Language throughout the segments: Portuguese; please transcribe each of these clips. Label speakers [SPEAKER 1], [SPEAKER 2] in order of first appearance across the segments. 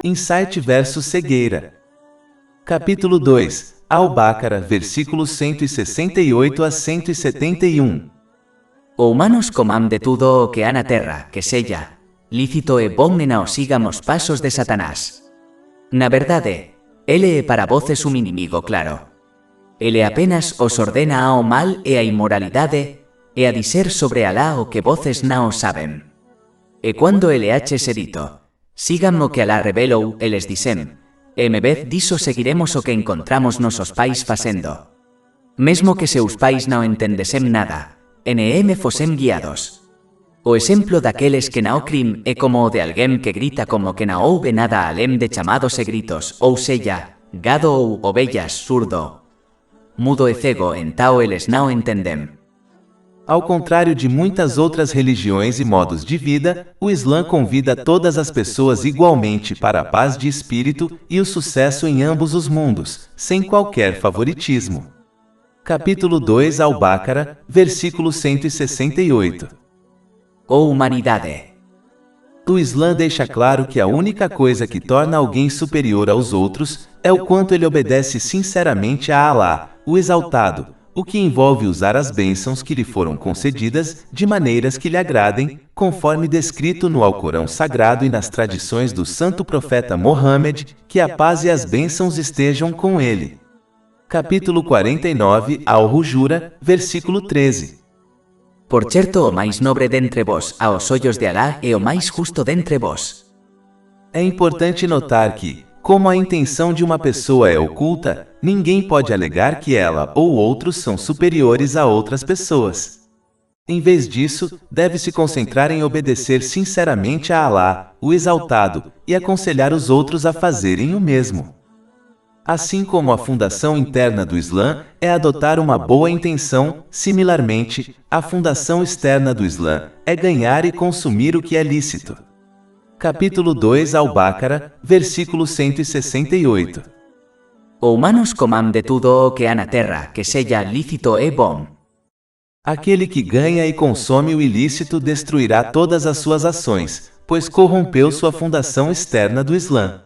[SPEAKER 1] Insight versus cegueira. Capítulo 2, Al-Baqarah, versículos 168 a 171.
[SPEAKER 2] O humanos comam de tudo o que há na terra, que seja lícito e bom e não sigamos pasos de Satanás. Na verdade, ele é para voces un inimigo claro. Ele apenas os ordena ao mal e a imoralidade, e a dizer sobre Alá o que voces não sabem. E quando ele se dito, sigam o que Alá revelou, eles dicen, e en vez disso seguiremos o que encontramos nosos pais facendo. Mesmo que seus pais não entendesem nada, N.M. fosem guiados. O exemplo daqueles que não crim é como o de alguém que grita como que não houve nada além de chamados e gritos, ou seja, gado ou ovelhas, surdo, mudo e cego, então eles não entendem.
[SPEAKER 1] Ao contrário de muitas outras religiões e modos de vida, o Islã convida todas as pessoas igualmente para a paz de espírito e o sucesso em ambos os mundos, sem qualquer favoritismo. Capítulo 2, Al-Baqarah, versículo 168.
[SPEAKER 2] Ó humanidade!
[SPEAKER 1] O Islã deixa claro que a única coisa que torna alguém superior aos outros é o quanto ele obedece sinceramente a Alá, o Exaltado, o que envolve usar as bênçãos que lhe foram concedidas de maneiras que lhe agradem, conforme descrito no Alcorão Sagrado e nas tradições do santo profeta Mohammed, que a paz e as bênçãos estejam com ele. Capítulo 49, Al-Hujura, versículo 13.
[SPEAKER 2] Por certo, o mais nobre dentre vós, aos olhos de Alá, é o mais justo dentre vós.
[SPEAKER 1] É importante notar que, como a intenção de uma pessoa é oculta, ninguém pode alegar que ela ou outros são superiores a outras pessoas. Em vez disso, deve-se concentrar em obedecer sinceramente a Alá, o Exaltado, e aconselhar os outros a fazerem o mesmo. Assim como a fundação interna do Islã é adotar uma boa intenção, similarmente, a fundação externa do Islã é ganhar e consumir o que é lícito. Capítulo 2, Al-Baqarah, versículo 168.
[SPEAKER 2] O humanos comam de tudo o que há na terra, que seja lícito e bom.
[SPEAKER 1] Aquele que ganha e consome o ilícito destruirá todas as suas ações, pois corrompeu sua fundação externa do Islã.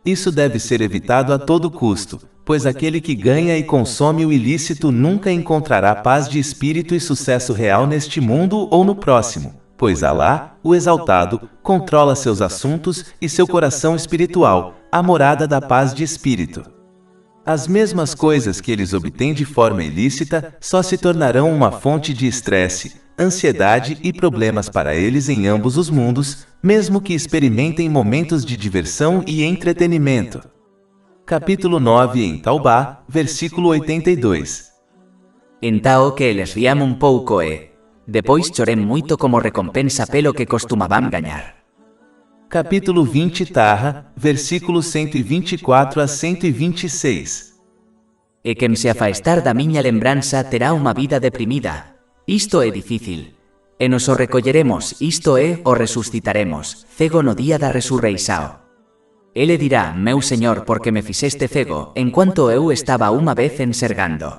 [SPEAKER 1] Isso deve ser evitado a todo custo, pois aquele que ganha e consome o ilícito nunca encontrará paz de espírito e sucesso real neste mundo ou no próximo, pois Alá, o Exaltado, controla seus assuntos e seu coração espiritual, a morada da paz de espírito. As mesmas coisas que eles obtêm de forma ilícita só se tornarão uma fonte de estresse, ansiedade e problemas para eles em ambos os mundos, mesmo que experimentem momentos de diversão e entretenimento. Capítulo 9 em Taubá, versículo 82.
[SPEAKER 2] Então que eles riam pouco e, depois chorem muito como recompensa pelo que costumavam ganhar.
[SPEAKER 1] Capítulo 20 Taha, versículos 124 a 126.
[SPEAKER 2] E quem se afastar da minha lembrança terá uma vida deprimida. Isto é difícil. E nos o recolleremos, isto é, o resucitaremos, cego no día da resurreição. Ele dirá, meu Senhor, porque me fizeste cego, enquanto eu estava uma vez enxergando.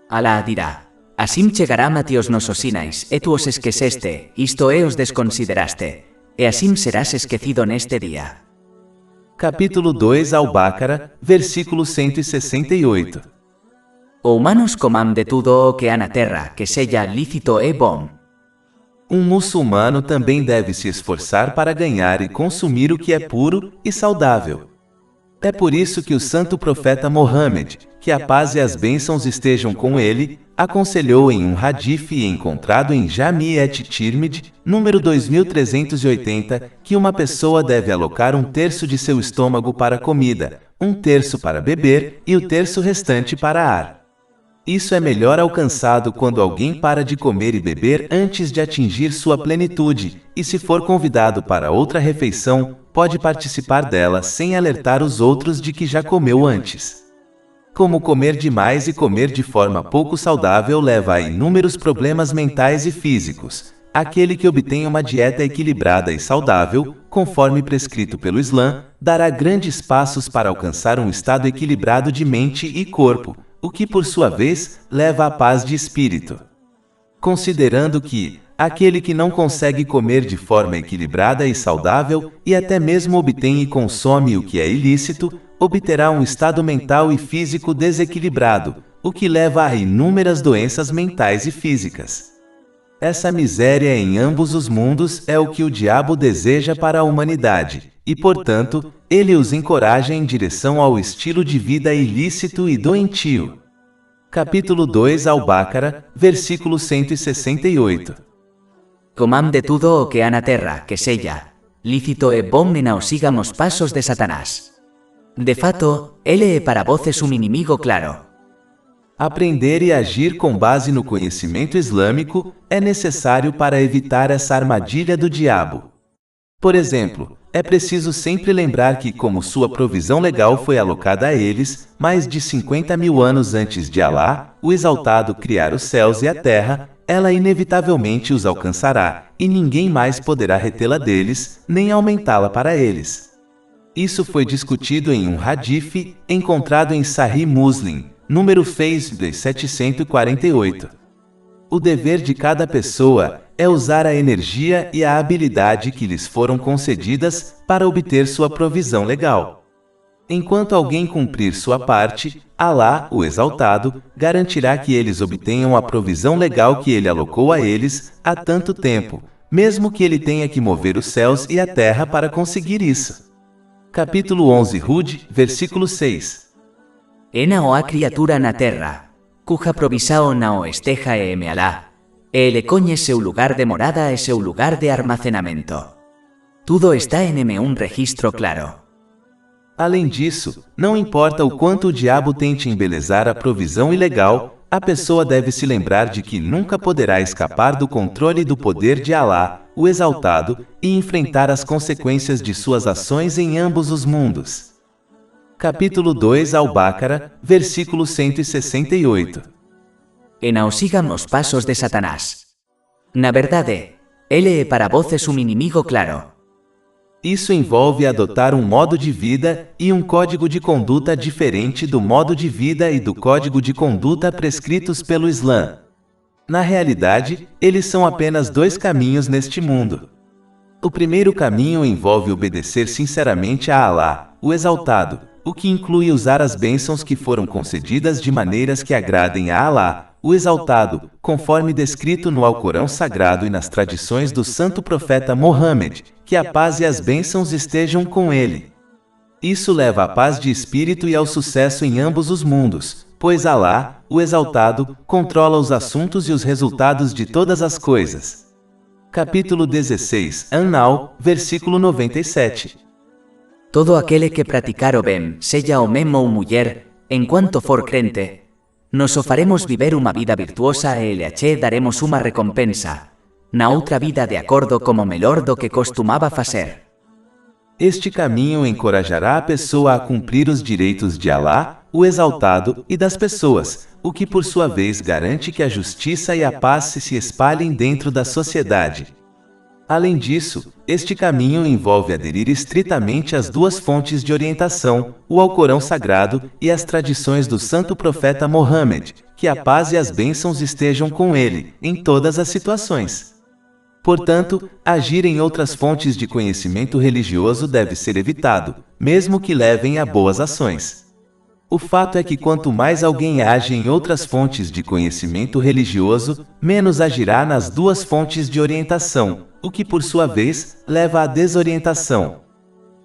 [SPEAKER 2] Alá dirá, assim chegará a ti os nosos sinais, e tu os esqueceste, isto é, os desconsideraste, e assim serás esquecido neste dia.
[SPEAKER 1] Capítulo 2 Al-Baqarah, versículo 168.
[SPEAKER 2] O humanos comam de tudo o que há na terra, que seja lícito e bom.
[SPEAKER 1] Um muçulmano também deve se esforçar para ganhar e consumir o que é puro e saudável. É por isso que o santo profeta Mohammed, que a paz e as bênçãos estejam com ele, aconselhou em um hadith encontrado em Jami' at-Tirmidhi, número 2380, que uma pessoa deve alocar 1/3 de seu estômago para comida, 1/3 para beber e o terço restante para ar. Isso é melhor alcançado quando alguém para de comer e beber antes de atingir sua plenitude, e se for convidado para outra refeição, pode participar dela sem alertar os outros de que já comeu antes. Como comer demais e comer de forma pouco saudável leva a inúmeros problemas mentais e físicos, aquele que obtém uma dieta equilibrada e saudável, conforme prescrito pelo Islã, dará grandes passos para alcançar um estado equilibrado de mente e corpo, o que por sua vez leva à paz de espírito. Considerando que, Aquele que não consegue comer de forma equilibrada e saudável, e até mesmo obtém e consome o que é ilícito, obterá um estado mental e físico desequilibrado, o que leva a inúmeras doenças mentais e físicas. Essa miséria em ambos os mundos é o que o diabo deseja para a humanidade, e portanto, ele os encoraja em direção ao estilo de vida ilícito e doentio. Capítulo 2 Al-Baqarah, versículo 168.
[SPEAKER 2] Comam de tudo o que há na terra, que seja lícito e bom e não sigamos passos de Satanás. De fato, ele é para voces um inimigo claro.
[SPEAKER 1] Aprender e agir com base no conhecimento islâmico é necessário para evitar essa armadilha do diabo. Por exemplo, é preciso sempre lembrar que, como sua provisão legal foi alocada a eles, mais de 50 mil anos antes de Alá, o Exaltado, criar os céus e a terra, ela inevitavelmente os alcançará, e ninguém mais poderá retê-la deles, nem aumentá-la para eles. Isso foi discutido em um hadith encontrado em Sahih Muslim, número 748. O dever de cada pessoa é usar a energia e a habilidade que lhes foram concedidas para obter sua provisão legal. Enquanto alguém cumprir sua parte, Alá, o Exaltado, garantirá que eles obtenham a provisão legal que ele alocou a eles há tanto tempo, mesmo que ele tenha que mover os céus e a terra para conseguir isso. Capítulo 11 Hud, versículo 6.
[SPEAKER 2] E não há criatura na terra, cuja provisão não esteja em Alá. Ele conhece seu lugar de morada e seu lugar de armazenamento. Tudo está em um registro claro.
[SPEAKER 1] Além disso, não importa o quanto o diabo tente embelezar a provisão ilegal, a pessoa deve se lembrar de que nunca poderá escapar do controle e do poder de Alá, o Exaltado, e enfrentar as consequências de suas ações em ambos os mundos. Capítulo 2 Al-Baqarah, versículo 168.
[SPEAKER 2] E não sigamos passos de Satanás. Na verdade, ele é para voces um inimigo claro.
[SPEAKER 1] Isso envolve adotar um modo de vida e um código de conduta diferente do modo de vida e do código de conduta prescritos pelo Islã. Na realidade, eles são apenas dois caminhos neste mundo. O primeiro caminho envolve obedecer sinceramente a Alá, o Exaltado, o que inclui usar as bênçãos que foram concedidas de maneiras que agradem a Alá, o Exaltado, conforme descrito no Alcorão Sagrado e nas tradições do Santo Profeta Mohammed, que a paz e as bênçãos estejam com ele. Isso leva à paz de espírito e ao sucesso em ambos os mundos, pois Alá, o Exaltado, controla os assuntos e os resultados de todas as coisas. Capítulo 16 An-Nahl, versículo 97.
[SPEAKER 2] Todo aquele que praticar o bem, seja homem ou mulher, enquanto for crente, nos o faremos viver uma vida virtuosa e lhe daremos uma recompensa, na outra vida de acordo como melhor do que costumava fazer.
[SPEAKER 1] Este caminho encorajará a pessoa a cumprir os direitos de Alá, o Exaltado, e das pessoas, o que por sua vez garante que a justiça e a paz se espalhem dentro da sociedade. Além disso, este caminho envolve aderir estritamente às duas fontes de orientação, o Alcorão Sagrado e as tradições do Santo Profeta Mohammed, que a paz e as bênçãos estejam com ele, em todas as situações. Portanto, agir em outras fontes de conhecimento religioso deve ser evitado, mesmo que levem a boas ações. O fato é que quanto mais alguém age em outras fontes de conhecimento religioso, menos agirá nas duas fontes de orientação, o que por sua vez leva à desorientação.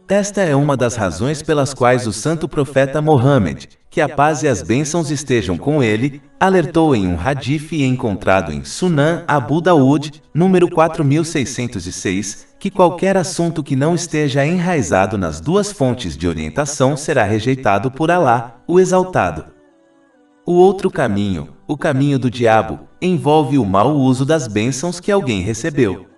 [SPEAKER 1] Esta é uma das razões pelas quais o Santo Profeta Mohammed, que a paz e as bênçãos estejam com ele, alertou em um hadith encontrado em Sunan Abu Daud, número 4606, que qualquer assunto que não esteja enraizado nas duas fontes de orientação será rejeitado por Alá, o Exaltado. O outro caminho, o caminho do diabo, envolve o mau uso das bênçãos que alguém recebeu.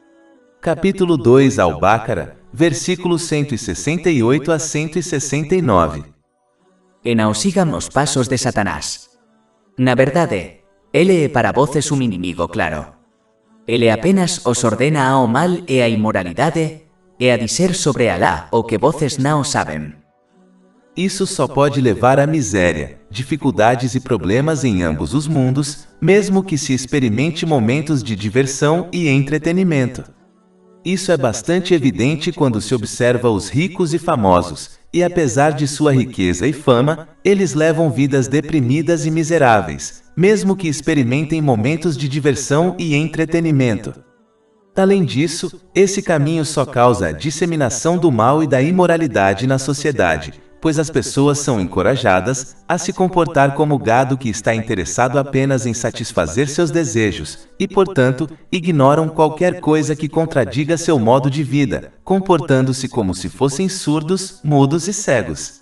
[SPEAKER 1] Capítulo 2 Al-Baqarah, versículos 168 a 169.
[SPEAKER 2] E não sigamos passos de Satanás. Na verdade, ele é para voces um inimigo claro. Ele apenas os ordena ao mal e à imoralidade, e a dizer sobre Alá o que voces não sabem.
[SPEAKER 1] Isso só pode levar à miséria, dificuldades e problemas em ambos os mundos, mesmo que se experimente momentos de diversão e entretenimento. Isso é bastante evidente quando se observa os ricos e famosos, e apesar de sua riqueza e fama, eles levam vidas deprimidas e miseráveis, mesmo que experimentem momentos de diversão e entretenimento. Além disso, esse caminho só causa a disseminação do mal e da imoralidade na sociedade, pois as pessoas são encorajadas a se comportar como gado que está interessado apenas em satisfazer seus desejos, e, portanto, ignoram qualquer coisa que contradiga seu modo de vida, comportando-se como se fossem surdos, mudos e cegos.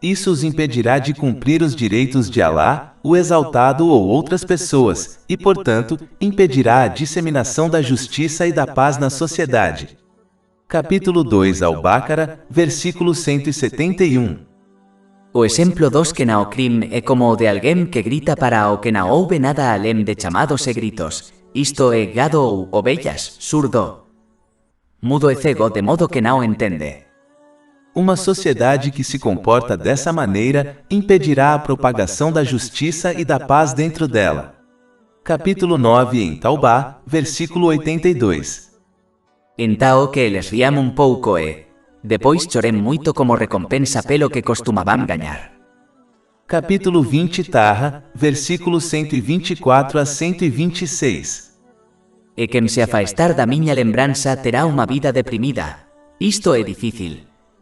[SPEAKER 1] Isso os impedirá de cumprir os direitos de Alá, o Exaltado ou outras pessoas, e, portanto, impedirá a disseminação da justiça e da paz na sociedade. Capítulo 2 Al-Baqarah, versículo 171.
[SPEAKER 2] O exemplo dos que não crime é como o de alguém que grita para o que não ouve nada além de chamados e gritos. Isto é gado ou ovelhas, surdo, mudo e cego, de modo que não entende.
[SPEAKER 1] Uma sociedade que se comporta dessa maneira impedirá a propagação da justiça e da paz dentro dela. Capítulo 9 em Taubá, versículo 82.
[SPEAKER 2] Então que eles riam pouco e, depois chorem muito como recompensa pelo que costumavam ganhar.
[SPEAKER 1] Capítulo 20 Taha, versículos 124 a 126.
[SPEAKER 2] E quem se afastar da minha lembrança terá uma vida deprimida. Isto é difícil.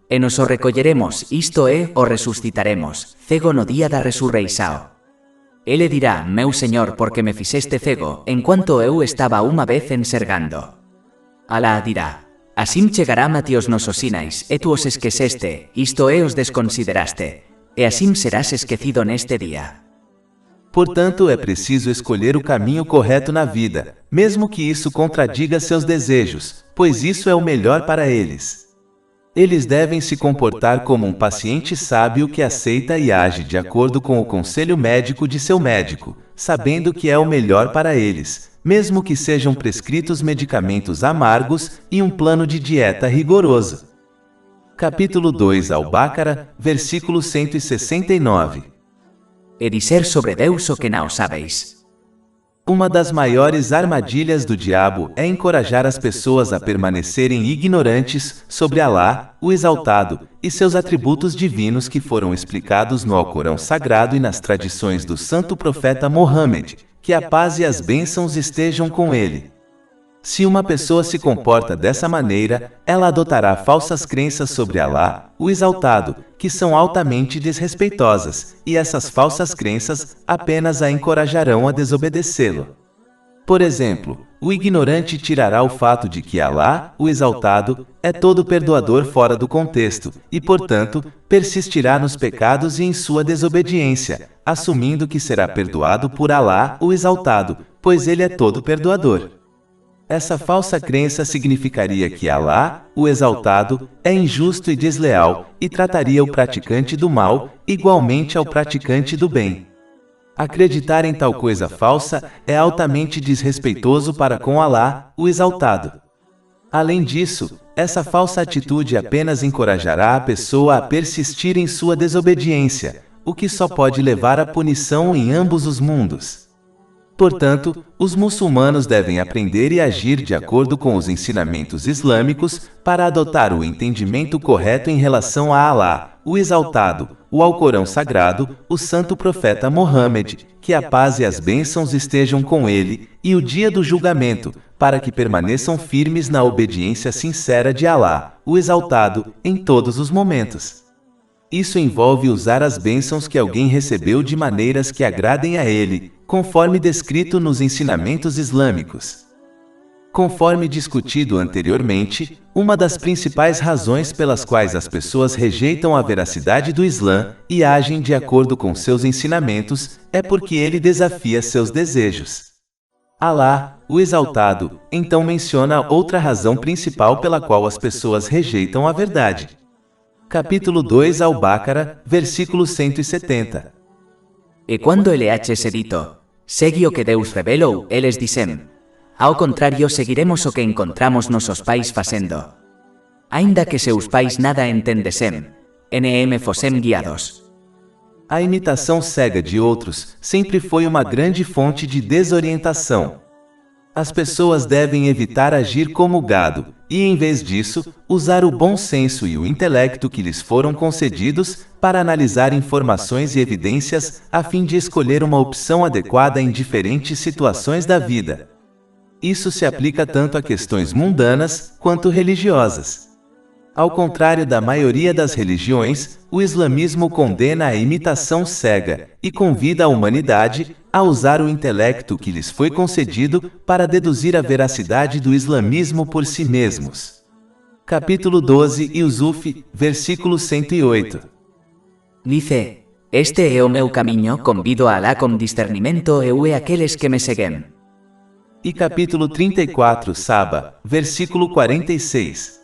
[SPEAKER 2] E nos o recolleremos, isto é, o ressuscitaremos, cego no dia da resurreição. Ele dirá, meu Senhor, porque me fizeste cego, enquanto eu estava uma vez enxergando. Alá dirá, assim chegará a ti os nosos sinais, e tu os esqueceste, isto é, os desconsideraste, e assim serás esquecido neste dia.
[SPEAKER 1] Portanto, é preciso escolher o caminho correto na vida, mesmo que isso contradiga seus desejos, pois isso é o melhor para eles. Eles devem se comportar como um paciente sábio que aceita e age de acordo com o conselho médico de seu médico, sabendo que é o melhor para eles, mesmo que sejam prescritos medicamentos amargos e um plano de dieta rigoroso. Capítulo 2 Al-Baqarah, versículo 169.
[SPEAKER 2] E dizer sobre Deus o que não sabeis.
[SPEAKER 1] Uma das maiores armadilhas do diabo é encorajar as pessoas a permanecerem ignorantes sobre Alá, o Exaltado, e seus atributos divinos que foram explicados no Alcorão Sagrado e nas tradições do santo profeta Mohammed, que a paz e as bênçãos estejam com ele. Se uma pessoa se comporta dessa maneira, ela adotará falsas crenças sobre Alá, o Exaltado, que são altamente desrespeitosas, e essas falsas crenças apenas a encorajarão a desobedecê-lo. Por exemplo, o ignorante tirará o fato de que Alá, o Exaltado, é todo perdoador fora do contexto, e, portanto, persistirá nos pecados e em sua desobediência, assumindo que será perdoado por Alá, o Exaltado, pois ele é todo perdoador. Essa falsa crença significaria que Alá, o Exaltado, é injusto e desleal, e trataria o praticante do mal igualmente ao praticante do bem. Acreditar em tal coisa falsa é altamente desrespeitoso para com Alá, o Exaltado. Além disso, essa falsa atitude apenas encorajará a pessoa a persistir em sua desobediência, o que só pode levar à punição em ambos os mundos. Portanto, os muçulmanos devem aprender e agir de acordo com os ensinamentos islâmicos para adotar o entendimento correto em relação a Alá, o Exaltado, o Alcorão Sagrado, o santo profeta Mohammed, que a paz e as bênçãos estejam com ele, e o dia do julgamento, para que permaneçam firmes na obediência sincera de Alá, o Exaltado, em todos os momentos. Isso envolve usar as bênçãos que alguém recebeu de maneiras que agradem a ele, conforme descrito nos ensinamentos islâmicos. Conforme discutido anteriormente, uma das principais razões pelas quais as pessoas rejeitam a veracidade do Islã e agem de acordo com seus ensinamentos é porque ele desafia seus desejos. Alá, o Exaltado, então menciona outra razão principal pela qual as pessoas rejeitam a verdade. Capítulo 2 Al-Baqarah, versículo 170.
[SPEAKER 2] E quando ele se dito, segue o que Deus revelou, eles dizem, ao contrário seguiremos o que encontramos nossos pais fazendo. Ainda que seus pais nada entendessem, NM fossem guiados.
[SPEAKER 1] A imitação cega de outros sempre foi uma grande fonte de desorientação. As pessoas devem evitar agir como gado, e em vez disso, usar o bom senso e o intelecto que lhes foram concedidos para analisar informações e evidências a fim de escolher uma opção adequada em diferentes situações da vida. Isso se aplica tanto a questões mundanas quanto religiosas. Ao contrário da maioria das religiões, o islamismo condena a imitação cega e convida a humanidade a usar o intelecto que lhes foi concedido para deduzir a veracidade do islamismo por si mesmos. Capítulo 12 Yusuf, versículo 108.
[SPEAKER 2] Dice: Este é o meu caminho, convido a Alá com discernimento e aqueles que me seguem.
[SPEAKER 1] E capítulo 34 Saba, versículo 46.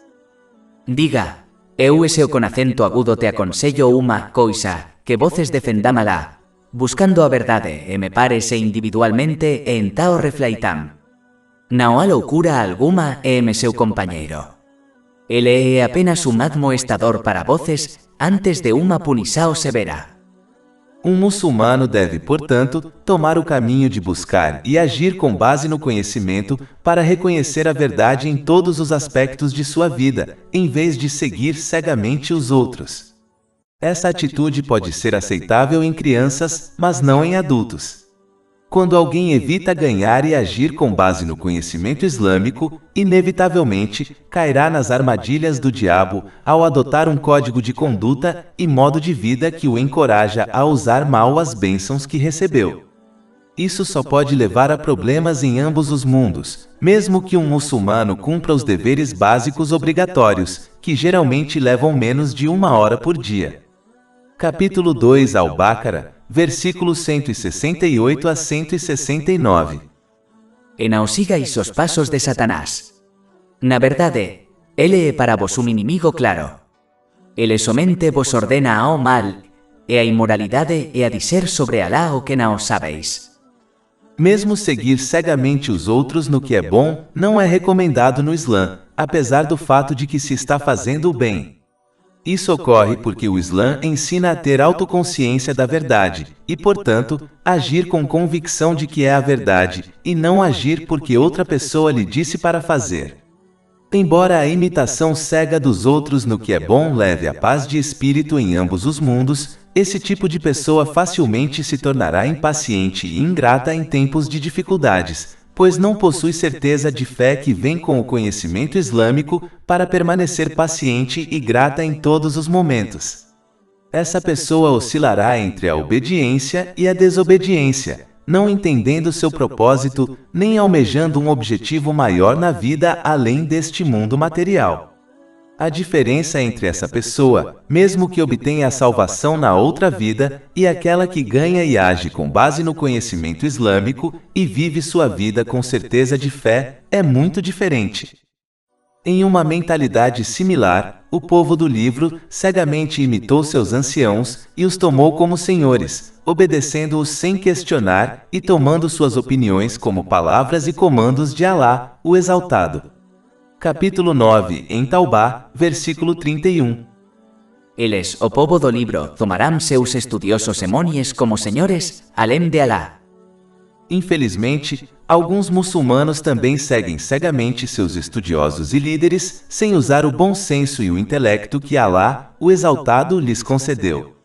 [SPEAKER 2] Diga: eu seu con acento agudo te aconsello uma coisa, que voces defendam Alá, buscando a verdade e me parece individualmente e en tao refleitam. Não há loucura alguma e me seu companheiro. Ele é apenas um admoestador para voces antes de uma punição severa.
[SPEAKER 1] Um muçulmano deve, portanto, tomar o caminho de buscar e agir com base no conhecimento para reconhecer a verdade em todos os aspectos de sua vida, em vez de seguir cegamente os outros. Essa atitude pode ser aceitável em crianças, mas não em adultos. Quando alguém evita ganhar e agir com base no conhecimento islâmico, inevitavelmente cairá nas armadilhas do diabo ao adotar um código de conduta e modo de vida que o encoraja a usar mal as bênçãos que recebeu. Isso só pode levar a problemas em ambos os mundos, mesmo que um muçulmano cumpra os deveres básicos obrigatórios, que geralmente levam menos de 1 hora por dia. Capítulo 2 Al-Baqarah, versículos 168 a 169.
[SPEAKER 2] E não sigais os passos de Satanás. Na verdade, ele é para vos um inimigo claro. Ele somente vos ordena ao mal, e a imoralidade e a dizer sobre Alá o que não sabeis.
[SPEAKER 1] Mesmo seguir cegamente os outros no que é bom, não é recomendado no Islã, apesar do fato de que se está fazendo o bem. Isso ocorre porque o Islã ensina a ter autoconsciência da verdade, e, portanto, agir com convicção de que é a verdade, e não agir porque outra pessoa lhe disse para fazer. Embora a imitação cega dos outros no que é bom leve a paz de espírito em ambos os mundos, esse tipo de pessoa facilmente se tornará impaciente e ingrata em tempos de dificuldades, pois não possui certeza de fé que vem com o conhecimento islâmico para permanecer paciente e grata em todos os momentos. Essa pessoa oscilará entre a obediência e a desobediência, não entendendo seu propósito, nem almejando um objetivo maior na vida além deste mundo material. A diferença entre essa pessoa, mesmo que obtenha a salvação na outra vida, e aquela que ganha e age com base no conhecimento islâmico e vive sua vida com certeza de fé, é muito diferente. Em uma mentalidade similar, o povo do livro cegamente imitou seus anciãos e os tomou como senhores, obedecendo-os sem questionar e tomando suas opiniões como palavras e comandos de Alá, o Exaltado. Capítulo 9 em Taubá, versículo 31.
[SPEAKER 2] Eles, o povo do livro, tomarão seus estudiosos emonies como senhores, além de Alá.
[SPEAKER 1] Infelizmente, alguns muçulmanos também seguem cegamente seus estudiosos e líderes, sem usar o bom senso e o intelecto que Alá, o Exaltado, lhes concedeu.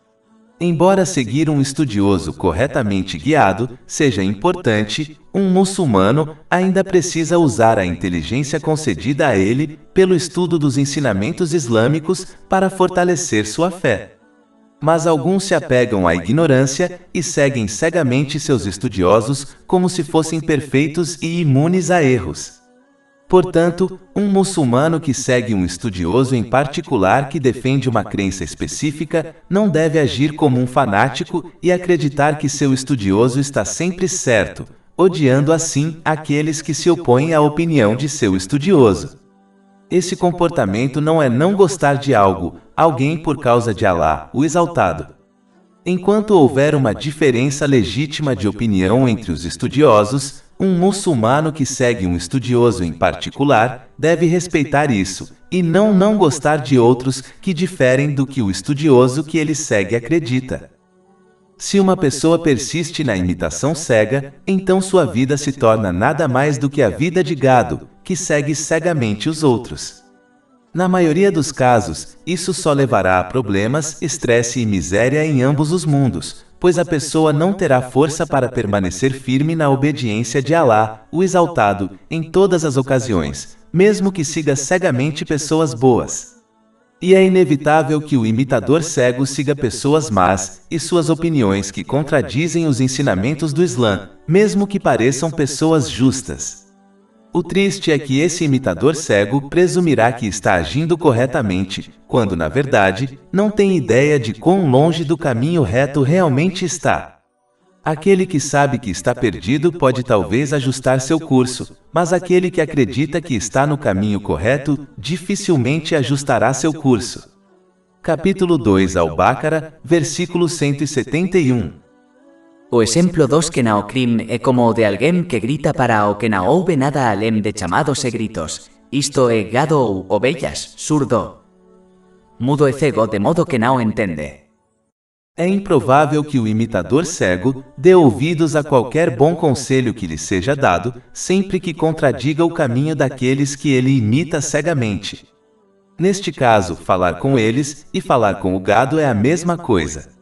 [SPEAKER 1] Embora seguir um estudioso corretamente guiado seja importante, um muçulmano ainda precisa usar a inteligência concedida a ele pelo estudo dos ensinamentos islâmicos para fortalecer sua fé. Mas alguns se apegam à ignorância e seguem cegamente seus estudiosos como se fossem perfeitos e imunes a erros. Portanto, um muçulmano que segue um estudioso em particular que defende uma crença específica não deve agir como um fanático e acreditar que seu estudioso está sempre certo, odiando assim aqueles que se opõem à opinião de seu estudioso. Esse comportamento não é não gostar de alguém por causa de Alá, o Exaltado. Enquanto houver uma diferença legítima de opinião entre os estudiosos, Um muçulmano que segue um estudioso em particular deve respeitar isso, e não gostar de outros que diferem do que o estudioso que ele segue acredita. Se uma pessoa persiste na imitação cega, então sua vida se torna nada mais do que a vida de gado, que segue cegamente os outros. Na maioria dos casos, isso só levará a problemas, estresse e miséria em ambos os mundos, pois a pessoa não terá força para permanecer firme na obediência de Alá, o Exaltado, em todas as ocasiões, mesmo que siga cegamente pessoas boas. E é inevitável que o imitador cego siga pessoas más e suas opiniões que contradizem os ensinamentos do Islã, mesmo que pareçam pessoas justas. O triste é que esse imitador cego presumirá que está agindo corretamente, quando na verdade, não tem ideia de quão longe do caminho reto realmente está. Aquele que sabe que está perdido pode talvez ajustar seu curso, mas aquele que acredita que está no caminho correto, dificilmente ajustará seu curso. Capítulo 2 Al-Baqarah, versículo 171.
[SPEAKER 2] O exemplo dos que não creem é como o de alguém que grita para o que não ouve nada além de chamados e gritos. Isto é gado ou ovelhas, surdo, mudo e cego de modo que não entende.
[SPEAKER 1] É improvável que o imitador cego dê ouvidos a qualquer bom conselho que lhe seja dado, sempre que contradiga o caminho daqueles que ele imita cegamente. Neste caso, falar com eles e falar com o gado é a mesma coisa.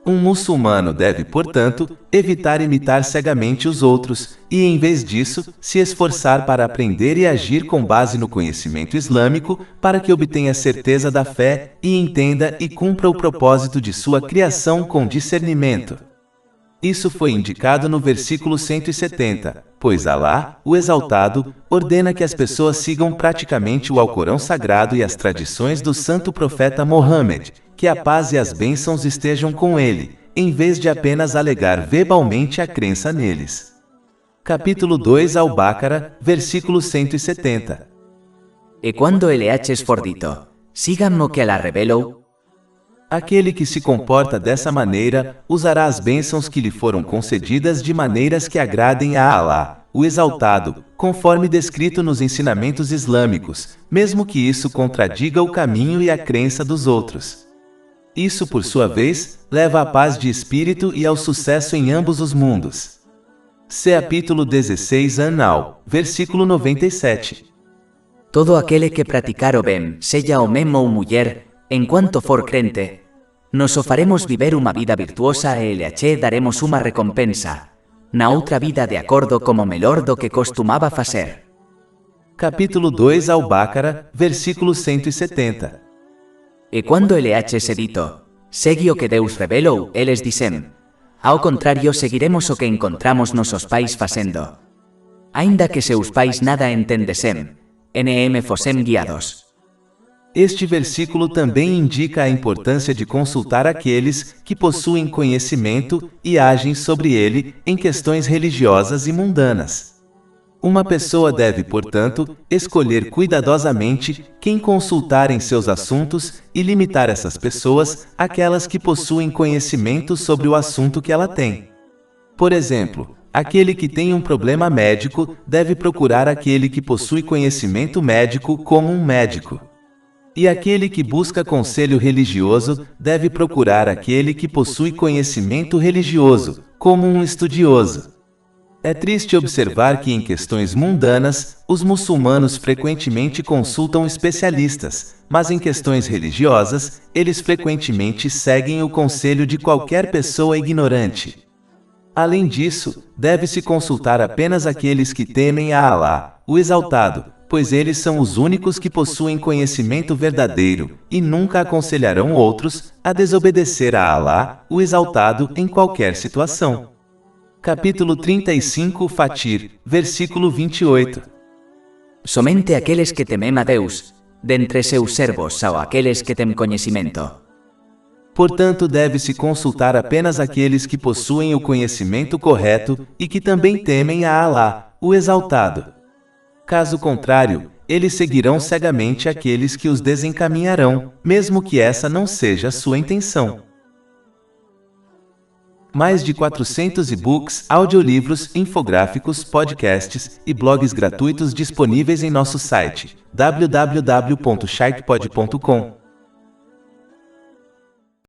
[SPEAKER 1] Um muçulmano deve, portanto, evitar imitar cegamente os outros, e em vez disso, se esforçar para aprender e agir com base no conhecimento islâmico, para que obtenha certeza da fé e entenda e cumpra o propósito de sua criação com discernimento. Isso foi indicado no versículo 170, pois Alá, o Exaltado, ordena que as pessoas sigam praticamente o Alcorão Sagrado e as tradições do santo profeta Mohammed, que a paz e as bênçãos estejam com ele, em vez de apenas alegar verbalmente a crença neles. Capítulo 2 Al-Baqarah, versículo 170.
[SPEAKER 2] E quando ele haches for dito, sigam o que Alá revelou.
[SPEAKER 1] Aquele que se comporta dessa maneira, usará as bênçãos que lhe foram concedidas de maneiras que agradem a Alá, o Exaltado, conforme descrito nos ensinamentos islâmicos, mesmo que isso contradiga o caminho e a crença dos outros. Isso, por sua vez, leva à paz de espírito e ao sucesso em ambos os mundos. Capítulo 16 Anal, versículo 97.
[SPEAKER 2] Todo aquele que praticar o bem, seja homem ou mulher, enquanto for crente, nos o faremos viver uma vida virtuosa e lhe ache daremos uma recompensa, na outra vida de acordo como melhor do que costumava fazer.
[SPEAKER 1] Capítulo 2 Al-Baqarah, versículo 170.
[SPEAKER 2] E quando ele haches dito, segue o que Deus revelou, eles dizem, ao contrário seguiremos o que encontramos nosos pais fazendo. Ainda que seus pais nada entendessem, fossem guiados.
[SPEAKER 1] Este versículo também indica a importância de consultar aqueles que possuem conhecimento e agem sobre ele em questões religiosas e mundanas. Uma pessoa deve, portanto, escolher cuidadosamente quem consultar em seus assuntos e limitar essas pessoas àquelas que possuem conhecimento sobre o assunto que ela tem. Por exemplo, aquele que tem um problema médico deve procurar aquele que possui conhecimento médico como um médico. E aquele que busca conselho religioso deve procurar aquele que possui conhecimento religioso, como um estudioso. É triste observar que em questões mundanas, os muçulmanos frequentemente consultam especialistas, mas em questões religiosas, eles frequentemente seguem o conselho de qualquer pessoa ignorante. Além disso, deve-se consultar apenas aqueles que temem a Alá, o Exaltado, pois eles são os únicos que possuem conhecimento verdadeiro, e nunca aconselharão outros a desobedecer a Alá, o Exaltado, em qualquer situação. Capítulo 35 Fatir, versículo 28.
[SPEAKER 2] Somente aqueles que temem a Deus, dentre seus servos são aqueles que têm conhecimento.
[SPEAKER 1] Portanto, deve-se consultar apenas aqueles que possuem o conhecimento correto e que também temem a Alá, o Exaltado. Caso contrário, eles seguirão cegamente aqueles que os desencaminharão, mesmo que essa não seja sua intenção. Mais de 400 e-books, audiolivros, infográficos, podcasts e blogs gratuitos disponíveis em nosso site www.sharkpod.com.